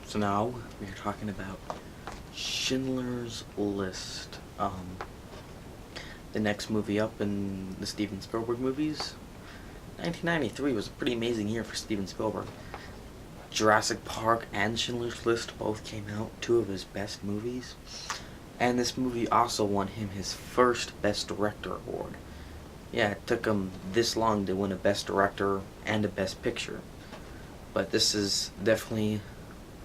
So now we're talking about Schindler's List. The next movie up in the Steven Spielberg movies. 1993 was a pretty amazing year for Steven Spielberg. Jurassic Park and Schindler's List both came out, two of his best movies. And this movie also won him his first Best Director award. Yeah, it took him this long to win a Best Director and a Best Picture. But this is definitely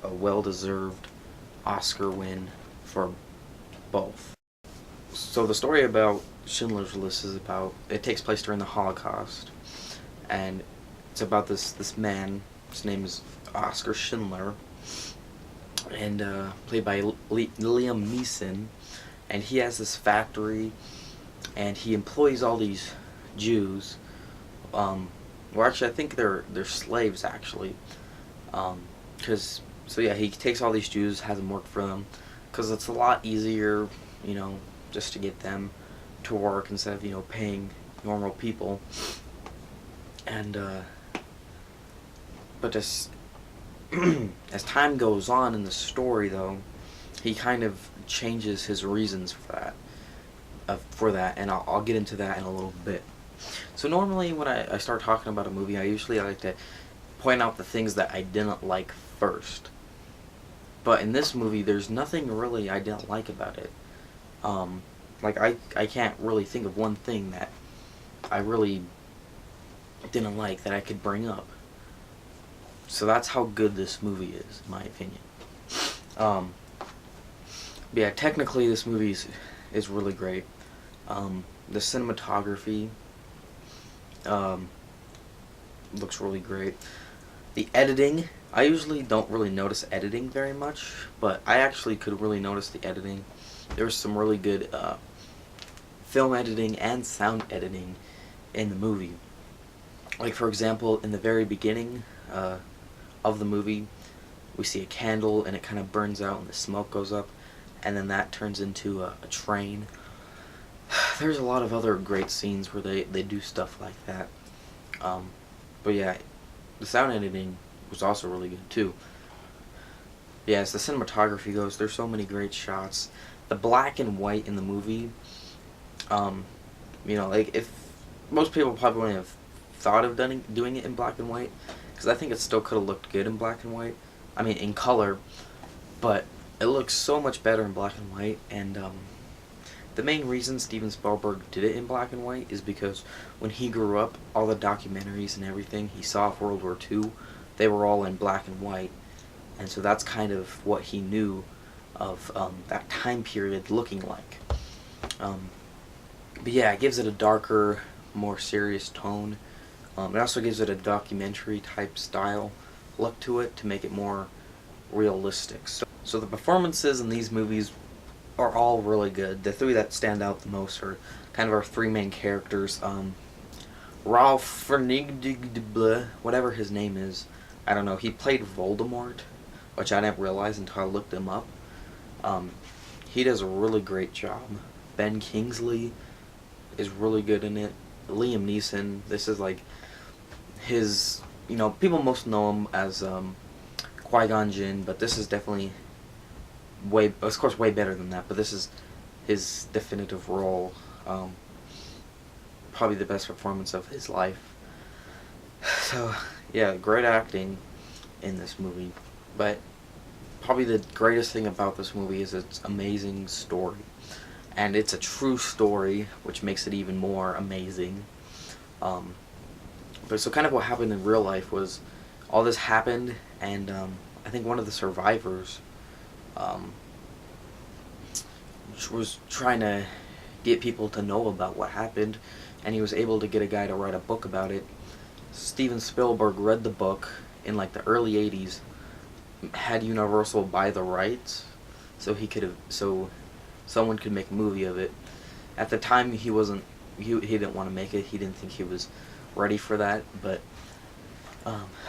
a well-deserved Oscar win for both. So the story about Schindler's List is about, it takes place during the Holocaust, and it's about this man. His name is Oskar Schindler, and played by Liam Neeson, and he has this factory, and he employs all these Jews. Well, actually, I think they're slaves actually, So yeah, he takes all these Jews, has them work for them, because it's a lot easier, just to get them to work instead of, paying normal people. And, but as time goes on in the story, though, he kind of changes his reasons for that, and I'll get into that in a little bit. So normally when I start talking about a movie, I like to point out the things that I didn't like first. But in this movie, there's nothing really I didn't like about it. I can't really think of one thing that I really didn't like that I could bring up. So that's how good this movie is, in my opinion. Yeah, technically this movie is really great. The cinematography looks really great. The editing, I usually don't really notice editing very much, but I actually could really notice the editing. There's some really good film editing and sound editing in the movie. Like, for example, in the very beginning of the movie, we see a candle and it kind of burns out and the smoke goes up, and then that turns into a train. There's a lot of other great scenes where they do stuff like that. But yeah, the sound editing was also really good too. Yeah, as the cinematography goes, there's so many great shots. The black and white in the movie, if most people probably wouldn't have thought of doing it in black and white, because I think it still could have looked good in black and white. I mean, in color, but it looks so much better in black and white. And the main reason Steven Spielberg did it in black and white is because when he grew up, all the documentaries and everything he saw of World War II, they were all in black and white. And so that's kind of what he knew of that time period looking like. But yeah, it gives it a darker, more serious tone. It also gives it a documentary type style look to it to make it more realistic. So the performances in these movies are all really good. The three that stand out the most are kind of our three main characters. Ralph Ferrigno, whatever his name is, I don't know. He played Voldemort, which I didn't realize until I looked him up. He does a really great job. Ben Kingsley is really good in it. Liam Neeson, this is like his, people most know him as Qui-Gon Jinn, but this is definitely of course way better than that, but this is his definitive role. Probably the best performance of his life. So yeah, great acting in this movie. But probably the greatest thing about this movie is its amazing story. And it's a true story, which makes it even more amazing. But so kind of what happened in real life was all this happened, and I think one of the survivors was trying to get people to know about what happened, and he was able to get a guy to write a book about it. Steven Spielberg read the book in like the early 80s, had Universal buy the rights, so someone could make a movie of it. At the time, he didn't want to make it. He didn't think he was ready for that, but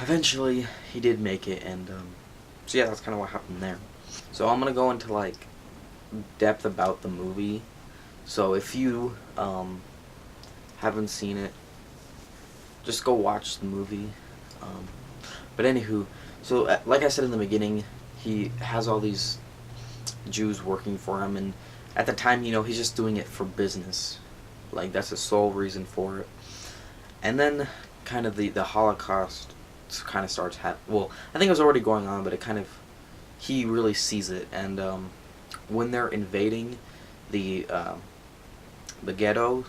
eventually he did make it, and so yeah, that's kind of what happened there. So I'm gonna go into like depth about the movie. So if you haven't seen it, just go watch the movie. But anywho, so like I said in the beginning, he has all these Jews working for him, and at the time, he's just doing it for business. Like, that's the sole reason for it. And then kind of the Holocaust kind of starts well, I think it was already going on, but he really sees it. And when they're invading the ghetto,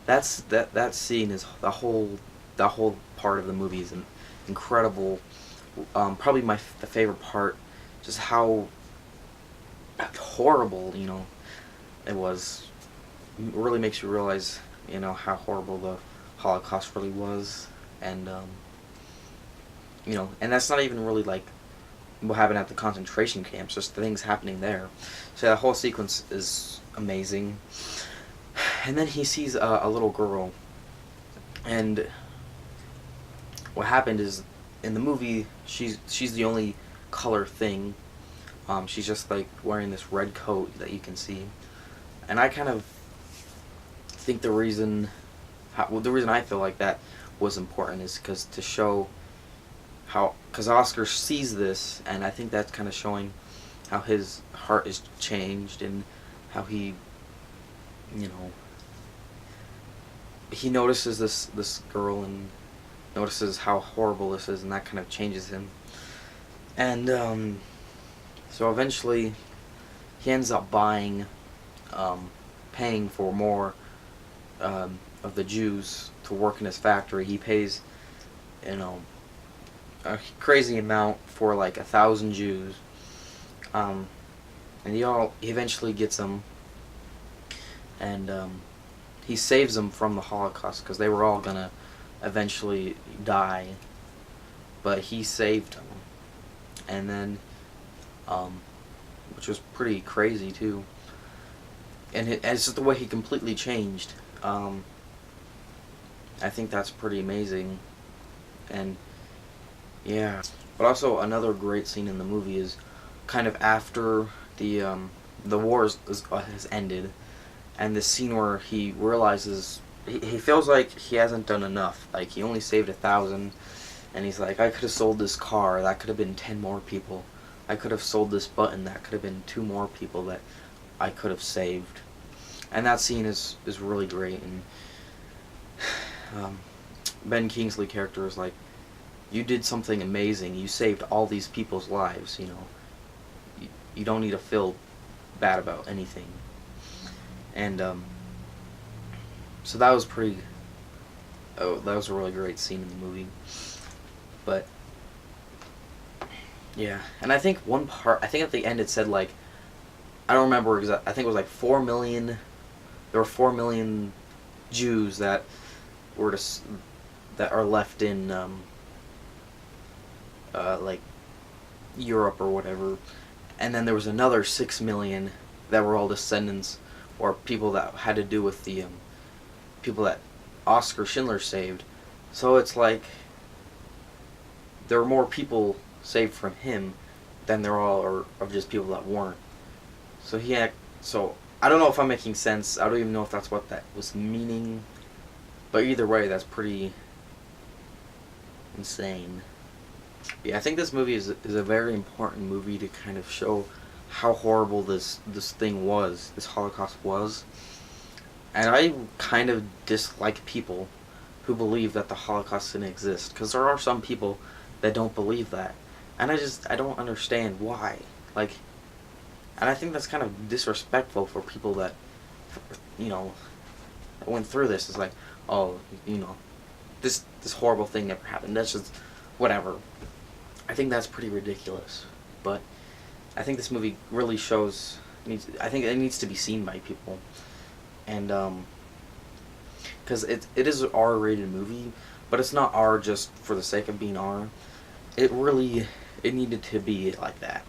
that scene is the whole part of the movie is incredible. Probably the favorite part, just how horrible it was. It really makes you realize how horrible the Holocaust really was, and and that's not even really like what happened at the concentration camps, just things happening there. So that whole sequence is amazing. And then he sees a little girl, and what happened is, in the movie, she's the only color thing. She's just like wearing this red coat that you can see, and I kind of think the reason I feel like that was important is because to show because Oscar sees this, and I think that's kind of showing how his heart is changed, and how he notices this girl and notices how horrible this is, and that kind of changes him. And so eventually he ends up paying for more of the Jews to work in his factory. He pays a crazy amount for like 1,000 Jews, and he eventually gets them, and he saves them from the Holocaust, because they were all gonna eventually die, but he saved them. And then which was pretty crazy too, and it's just the way he completely changed. I think that's pretty amazing. And yeah, but also another great scene in the movie is kind of after the war has ended, and the scene where he realizes he feels like he hasn't done enough. Like, he only saved 1,000, and he's like, I could have sold this car, that could have been 10 more people. I could have sold this button, that could have been 2 more people that I could have saved. And that scene is really great. And Ben Kingsley character is like, you did something amazing. You saved all these people's lives. You don't need to feel bad about anything. And so that was that was a really great scene in the movie. But yeah, and I think at the end it said, like, I don't remember exactly, I think it was like 4 million. There were 4 million Jews that are left in like Europe or whatever, and then there was another 6 million that were all descendants or people that had to do with the people that Oscar Schindler saved. So it's like there are more people saved from him than there are of just people that weren't. So so I don't know if I'm making sense. I don't even know if that's what that was meaning. But either way, that's pretty insane. Yeah, I think this movie is a very important movie to kind of show how horrible this thing was, this Holocaust was. And I kind of dislike people who believe that the Holocaust didn't exist, because there are some people that don't believe that. And I don't understand why. Like, and I think that's kind of disrespectful for people that, went through this. It's like, oh, this horrible thing never happened. That's just whatever. I think that's pretty ridiculous. But I think this movie really shows. I think it needs to be seen by people, and because it is an R-rated movie, but it's not R just for the sake of being R. It needed to be like that.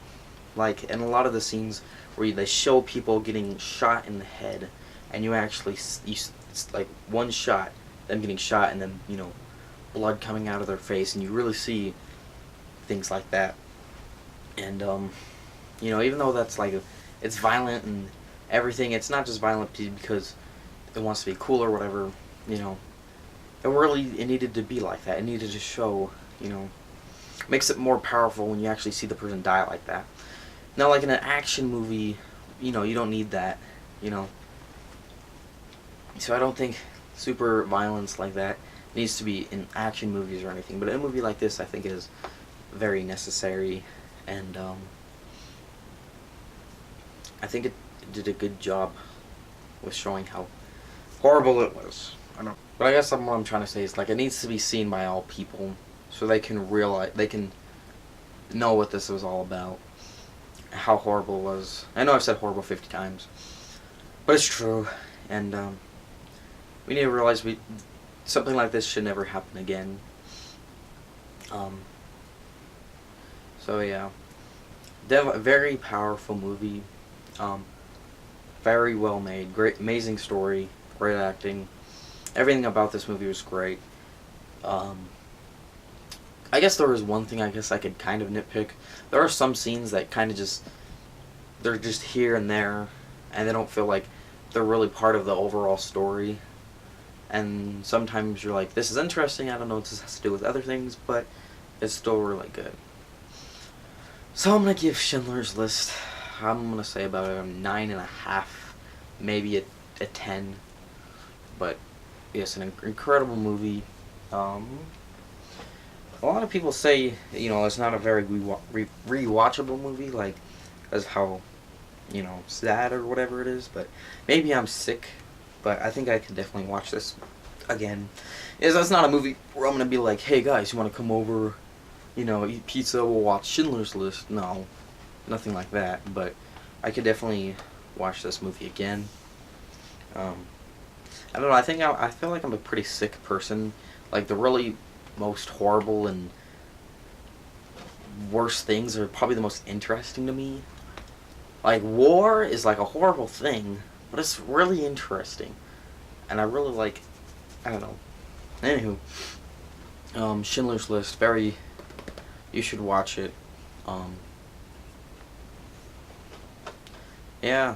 Like, and a lot of the scenes where they show people getting shot in the head, and you actually it's like one shot, them getting shot, and then blood coming out of their face, and you really see things like that. And even though that's like it's violent and everything, it's not just violent because it wants to be cool or whatever. It needed to be like that. It needed to show, makes it more powerful when you actually see the person die like that. Now, like in an action movie, you don't need that, So I don't think super violence like that needs to be in action movies or anything. But in a movie like this, I think it is very necessary, and I think it did a good job with showing how horrible it was. But I guess what I'm trying to say is, like, it needs to be seen by all people so they can know what this was all about, how horrible it was. I know I've said horrible 50 times, but it's true, and we need to realize something like this should never happen again. So yeah, a very powerful movie, very well made, great, amazing story, great acting. Everything about this movie was great. I guess there was one thing I guess I could kind of nitpick. There are some scenes that kind of they're just here and there, and they don't feel like they're really part of the overall story. And sometimes you're like, this is interesting, I don't know what this has to do with other things, but it's still really good. So I'm going to give Schindler's List, I'm going to say about a 9.5, maybe a 10. But yes, an incredible movie. A lot of people say, it's not a very rewatchable movie, like, as how, sad or whatever it is, but maybe I'm sick, but I think I could definitely watch this again. That's not a movie where I'm going to be like, hey guys, you want to come over, eat pizza, we'll watch Schindler's List. No, nothing like that, but I could definitely watch this movie again. I don't know, I feel like I'm a pretty sick person. Like, the really most horrible and worst things are probably the most interesting to me. Like, war is like a horrible thing, but it's really interesting. And I really like, I don't know. Anywho, Schindler's List, you should watch it. Yeah.